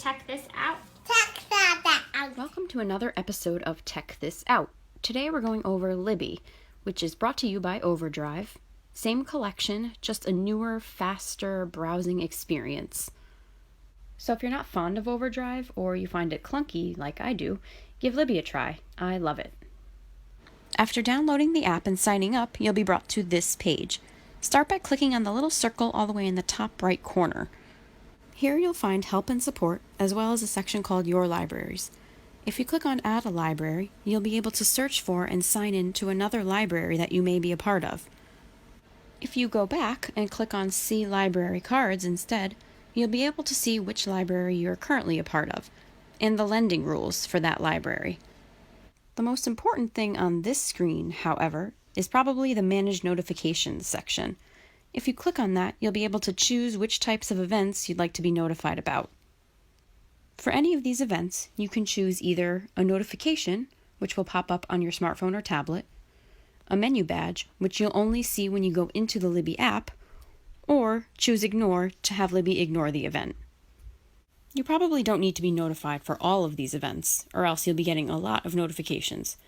check this out. Check that out. Welcome to another episode of Tech This Out. Today we're going over Libby, which is brought to you by Overdrive. Same collection, just a newer, faster browsing experience. So if you're not fond of Overdrive or you find it clunky like I do, give Libby a try. I love it. After downloading the app and signing up, you'll be brought to this page. Start by clicking on the little circle all the way in the top right corner. Here you'll find help and support, as well as a section called Your Libraries. If you click on Add a Library, you'll be able to search for and sign in to another library that you may be a part of. If you go back and click on See Library Cards instead, you'll be able to see which library you're currently a part of, and the lending rules for that library. The most important thing on this screen, however, is probably the Manage Notifications section. If you click on that, you'll be able to choose which types of events you'd like to be notified about. For any of these events, you can choose either a notification, which will pop up on your smartphone or tablet, a menu badge, which you'll only see when you go into the Libby app, or choose Ignore to have Libby ignore the event. You probably don't need to be notified for all of these events, or else you'll be getting a lot of notifications.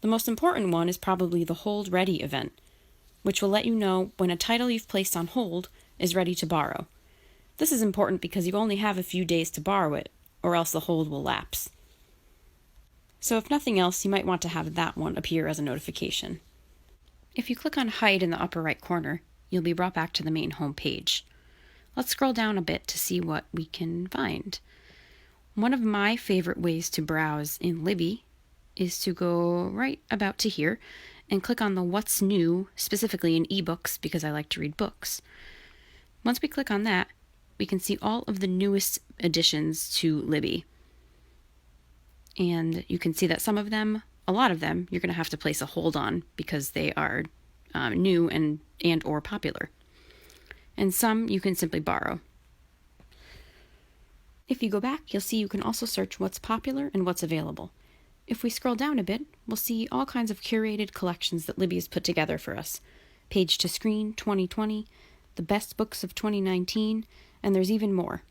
The most important one is probably the Hold Ready event, which will let you know when a title you've placed on hold is ready to borrow. This is important because you only have a few days to borrow it, or else the hold will lapse. So if nothing else, you might want to have that one appear as a notification. If you click on Hide in the upper right corner, you'll be brought back to the main home page. Let's scroll down a bit to see what we can find. One of my favorite ways to browse in Libby is to go right about to here and click on the What's New, specifically in ebooks because I like to read books. Once we click on that, we can see all of the newest additions to Libby. And you can see that some of them, a lot of them, you're going to have to place a hold on because they are new and or popular. And some you can simply borrow. If you go back, you'll see you can also search what's popular and what's available. If we scroll down a bit, we'll see all kinds of curated collections that Libby has put together for us. Page to Screen 2020, the best books of 2019, and there's even more.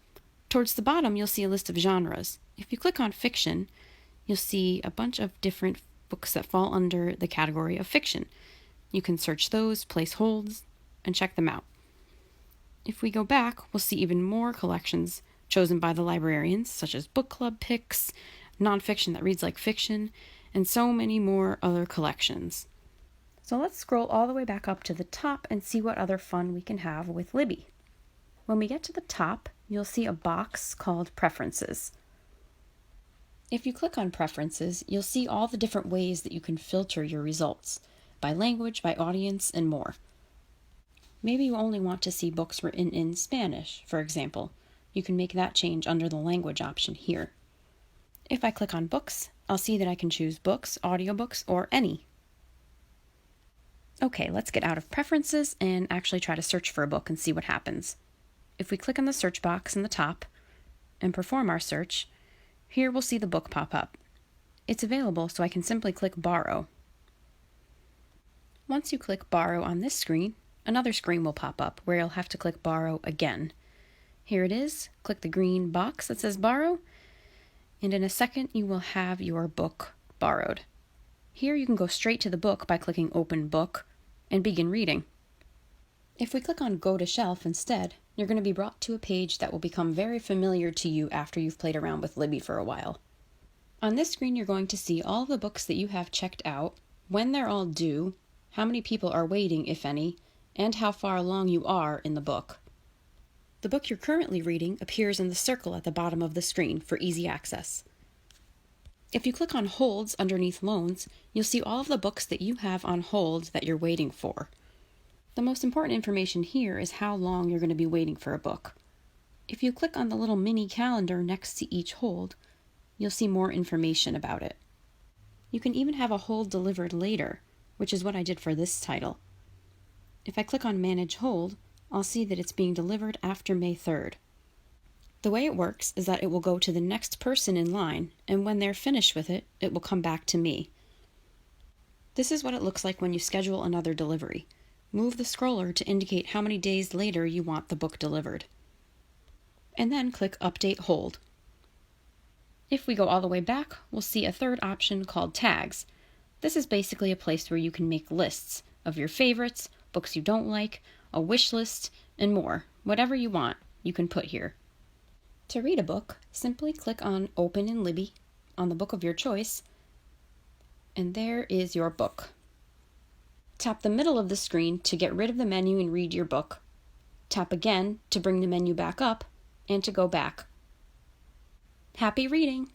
Towards the bottom, you'll see a list of genres. If you click on fiction, you'll see a bunch of different books that fall under the category of fiction. You can search those, place holds, and check them out. If we go back, we'll see even more collections chosen by the librarians, such as book club picks, nonfiction that reads like fiction, and so many more other collections. So let's scroll all the way back up to the top and see what other fun we can have with Libby. When we get to the top, you'll see a box called Preferences. If you click on Preferences, you'll see all the different ways that you can filter your results, by language, by audience, and more. Maybe you only want to see books written in Spanish, for example. You can make that change under the language option here. If I click on Books, I'll see that I can choose Books, Audiobooks, or any. Okay, let's get out of Preferences and actually try to search for a book and see what happens. If we click on the search box in the top and perform our search, here we'll see the book pop up. It's available, so I can simply click Borrow. Once you click Borrow on this screen, another screen will pop up where you'll have to click Borrow again. Here it is. Click the green box that says Borrow, and in a second you will have your book borrowed. Here you can go straight to the book by clicking Open Book and begin reading. If we click on Go to Shelf instead, you're going to be brought to a page that will become very familiar to you after you've played around with Libby for a while. On this screen you're going to see all the books that you have checked out, when they're all due, how many people are waiting, if any, and how far along you are in the book. The book you're currently reading appears in the circle at the bottom of the screen for easy access. If you click on Holds underneath Loans, you'll see all of the books that you have on hold that you're waiting for. The most important information here is how long you're going to be waiting for a book. If you click on the little mini calendar next to each hold, you'll see more information about it. You can even have a hold delivered later, which is what I did for this title. If I click on Manage Hold, I'll see that it's being delivered after May 3rd. The way it works is that it will go to the next person in line, and when they're finished with it, it will come back to me. This is what it looks like when you schedule another delivery. Move the scroller to indicate how many days later you want the book delivered. And then click Update Hold. If we go all the way back, we'll see a third option called tags. This is basically a place where you can make lists of your favorites, books you don't like, a wish list, and more. Whatever you want, you can put here. To read a book, simply click on Open in Libby on the book of your choice, and there is your book. Tap the middle of the screen to get rid of the menu and read your book. Tap again to bring the menu back up and to go back. Happy reading!